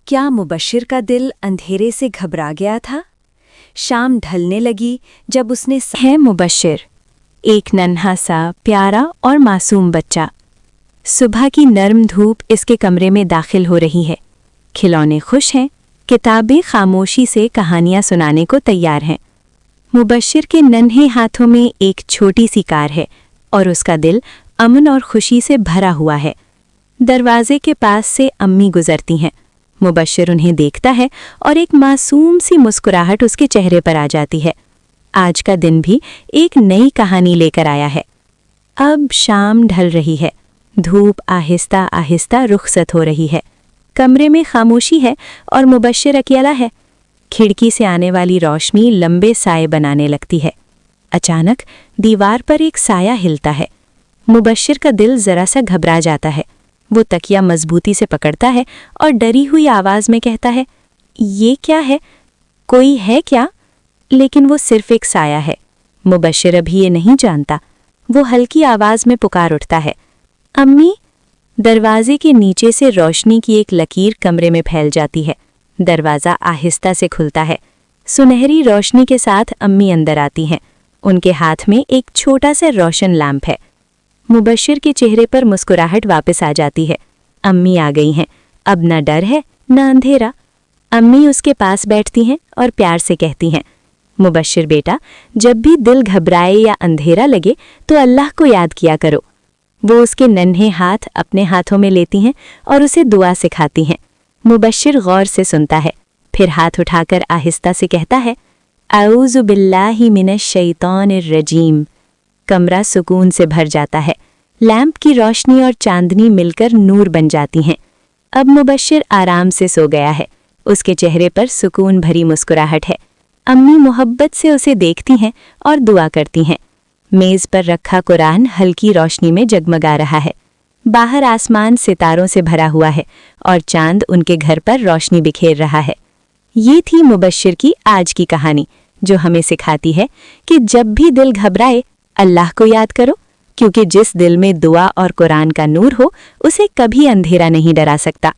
क्या मुबश्शिर का दिल अंधेरे से घबरा गया था? शाम ढलने लगी जब उसने है मुबश्शिर, एक नन्हा सा प्यारा और मासूम बच्चा। सुबह की नर्म धूप इसके कमरे में दाखिल हो रही है। खिलौने खुश हैं, किताबें खामोशी से कहानियां सुनाने को तैयार हैं। मुबश्शिर के नन्हे हाथों में एक छोटी सी कार है और उसका दिल अमन और खुशी से भरा हुआ है। दरवाजे के पास से अम्मी गुजरती हैं। मुबश्शिर उन्हें देखता है और एक मासूम सी मुस्कुराहट उसके चेहरे पर आ जाती है। आज का दिन भी एक नई कहानी लेकर आया है। अब शाम ढल रही है, धूप आहिस्ता आहिस्ता रुखसत हो रही है। कमरे में खामोशी है और मुबश्शिर अकेला है। खिड़की से आने वाली रोशनी लंबे साए बनाने लगती है। अचानक दीवार पर एक साया हिलता है। मुबश्शिर का दिल जरा सा घबरा जाता है। वो तकिया मजबूती से पकड़ता है और डरी हुई आवाज में कहता है, ये क्या है? कोई है क्या? लेकिन वो सिर्फ एक साया है। मुबश्शिर अभी ये नहीं जानता। वो हल्की आवाज में पुकार उठता है, अम्मी। दरवाजे के नीचे से रोशनी की एक लकीर कमरे में फैल जाती है। दरवाज़ा आहिस्ता से खुलता है। सुनहरी रोशनी के साथ अम्मी अंदर आती हैं। उनके हाथ में एक छोटा सा रोशन लैंप है। मुबश्शिर के चेहरे पर मुस्कुराहट वापस आ जाती है। अम्मी आ गई हैं, अब न डर है न अंधेरा। अम्मी उसके पास बैठती हैं और प्यार से कहती हैं, मुबश्शिर बेटा, जब भी दिल घबराए या अंधेरा लगे तो अल्लाह को याद किया करो। वो उसके नन्हे हाथ अपने हाथों में लेती हैं और उसे दुआ सिखाती हैं। मुबश्शिर गौर से सुनता है, फिर हाथ उठाकर आहिस्ता से कहता है, औज़ु बिल्लाहि मिनश शैतानिर रजीम। कमरा सुकून से भर जाता है। लैंप की रोशनी और चांदनी मिलकर नूर बन जाती हैं। अब मुबश्शिर आराम से सो गया है। उसके चेहरे पर सुकून भरी मुस्कुराहट है। अम्मी मोहब्बत से उसे देखती हैं और दुआ करती हैं। मेज़ पर रखा कुरान हल्की रोशनी में जगमगा रहा है। बाहर आसमान सितारों से भरा हुआ है और चांद उनके घर पर रोशनी बिखेर रहा है। ये थी मुबश्शिर की आज की कहानी, जो हमें सिखाती है कि जब भी दिल घबराए अल्लाह को याद करो, क्योंकि जिस दिल में दुआ और कुरान का नूर हो उसे कभी अंधेरा नहीं डरा सकता।